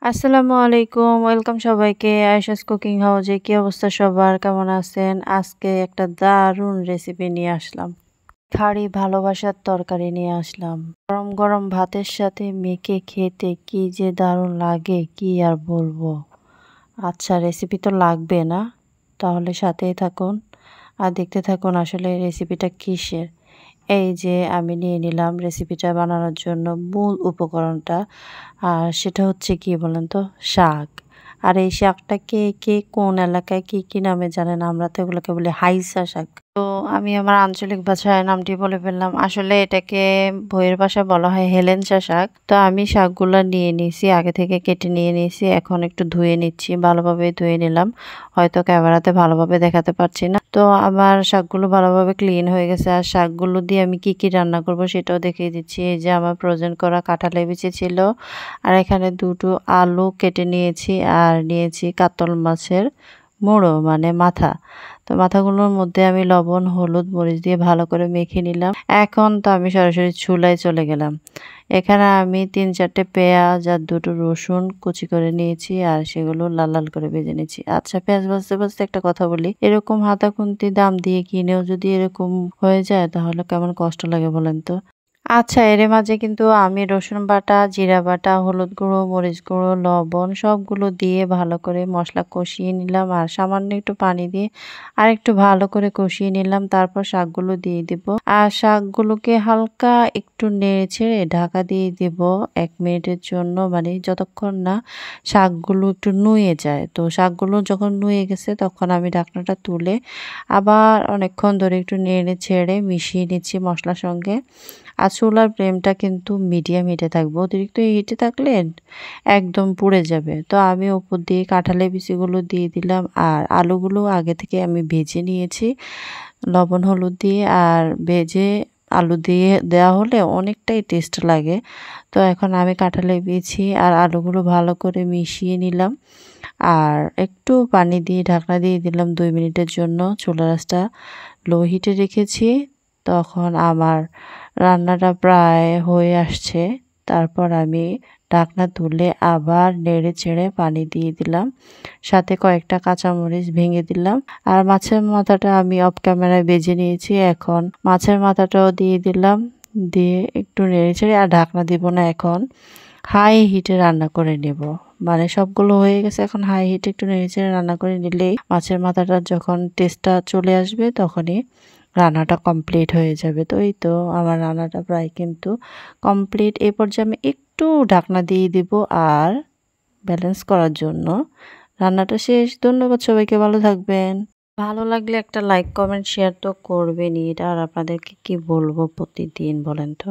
আসসালামু আলাইকুম। ওয়েলকাম সবাইকে আয়েশাস কুকিং হাউজে। কি অবস্থা সবার? কেমন আছেন? আজকে একটা দারুণ রেসিপি নিয়ে আসলাম। খাঁড়ি ভালোবাসার তরকারি নিয়ে আসলাম। গরম গরম ভাতের সাথে মেখে খেতে কি যে দারুণ লাগে কি আর বলবো। আচ্ছা, রেসিপি তো লাগবে না? তাহলে সাথেই থাকুন আর দেখতে থাকুন আসলে রেসিপিটা কিসের। এই যে আমি নিয়ে নিলাম রেসিপিটা বানানোর জন্য মূল উপকরণটা। আর সেটা হচ্ছে কি বলেন তো? শাক। আর এই শাকটা কে কোন এলাকায় কি নামে জানেন? আমরা তো এগুলোকে বলি হাইসা শাক। তো আমি আমার আঞ্চলিক ভাষায় নামটি বলে ফেললাম। আসলে এটাকে বইয়ের ভাষায় বলা হয় হেলেঞ্চা শাক। তো আমি শাকগুলা নিয়ে নিয়েছি, আগে থেকে কেটে নিয়ে নিয়েছি। এখন একটু ধুয়ে নিচ্ছি, ভালোভাবে ধুয়ে নিলাম। হয়তো ক্যামেরাতে ভালোভাবে দেখাতে পারছি না। তো আমার শাকগুলো ভালোভাবে ক্লিন হয়ে গেছে। আর শাকগুলো দিয়ে আমি কি রান্না করব সেটাও দেখিয়ে দিচ্ছি। এই যে আমার ফ্রোজেন করা কাঁঠালের বিচি ছিল। আর এখানে দুটো আলু কেটে নিয়েছি আর নিয়েছি কাতল মাছের মুড়ো মানে মাথা। তো মাথাগুলোর মধ্যে আমি লবণ, হলুদ, মরিচ দিয়ে ভালো করে মেখে নিলাম। এখন তো আমি সরাসরি চুলায় চলে গেলাম। এখানে আমি ৩-৪টে পেঁয়াজ আর ২টো রসুন কুচি করে নিয়েছি আর সেগুলো লাল লাল করে ভেজে নিয়েছি। আচ্ছা, পেঁয়াজ ভাজতে একটা কথা বলি। এরকম হাতা খুন্তি দাম দিয়ে কিনেও যদি এরকম হয়ে যায় তাহলে কেমন কষ্ট লাগে বলেন তো? আচ্ছা, এর মাঝে কিন্তু আমি রসুন বাটা, জিরা বাটা, হলুদ গুঁড়ো, মরিচ গুঁড়ো, লবণ সবগুলো দিয়ে ভালো করে মসলা কষিয়ে নিলাম আর সামান্য একটু পানি দিয়ে আরেকটু ভালো করে কষিয়ে নিলাম। তারপর শাকগুলো দিয়ে দিব। আর শাকগুলোকে হালকা একটু নেড়েচেড়ে ঢাকা দিয়ে দিব ১ মিনিটের জন্য, মানে যতক্ষণ না শাকগুলো একটু নুয়ে যায়। তো শাকগুলো যখন নুয়ে গেছে তখন আমি ঢাকনাটা তুলে আবার অনেকক্ষণ ধরে একটু নেড়ে ছেড়ে মিশিয়ে নিচ্ছি মসলার সঙ্গে। আর চুলার ফ্লেমটা কিন্তু মিডিয়াম হিটে থাকবে। অতিরিক্ত হিটে থাকলে একদম পুড়ে যাবে। তো আমি উপর দিয়ে কাঁঠালের বিচিগুলো দিয়ে দিলাম আর আলুগুলো আগে থেকে আমি ভেজে নিয়েছি লবণ হলুদ দিয়ে। আর ভেজে আলু দিয়ে দেওয়া হলে অনেকটাই টেস্ট লাগে। তো এখন আমি কাঁঠালের বিচি আর আলুগুলো ভালো করে মিশিয়ে নিলাম। আর একটু পানি দিয়ে ঢাকনা দিয়ে দিলাম ২ মিনিটের জন্য। চুলার আঁচটা লো হিটে রেখেছি। তখন আমার রান্নাটা প্রায় হয়ে আসছে। তারপর আমি ঢাকনা তুলে আবার নেড়ে-চেড়ে পানি দিয়ে দিলাম। সাথে কয়েকটা কাঁচামরিচ ভেঙে দিলাম। আর মাছের মাথাটা আমি অফ ক্যামেরায় ভেজে নিয়েছি। এখন মাছের মাথাটাও দিয়ে দিলাম। দিয়ে একটু নেড়ে-চেড়ে আর ঢাকনা দিব না এখন। হাই হিটে রান্না করে নেব। মানে সবগুলো হয়ে গেছে, এখন হাই হিটে একটু নেড়ে-চেড়ে রান্না করে নিলেই মাছের মাথাটার যখন টেস্টটা চলে আসবে তখনই রান্নাটা কমপ্লিট হয়ে যাবে। তো এই তো আমার রান্নাটা প্রায় কিন্তু কমপ্লিট। এই পর্যায়ে আমি একটু ঢাকনা দিয়ে দিব আর ব্যালেন্স করার জন্য রান্নাটা শেষ। ধন্যবাদ সবাইকে, ভালো থাকবেন। ভালো লাগলে একটা লাইক, কমেন্ট, শেয়ার তো করবেনই। এটা আর আপনাদেরকে কি বলবো প্রতিদিন বলেন তো?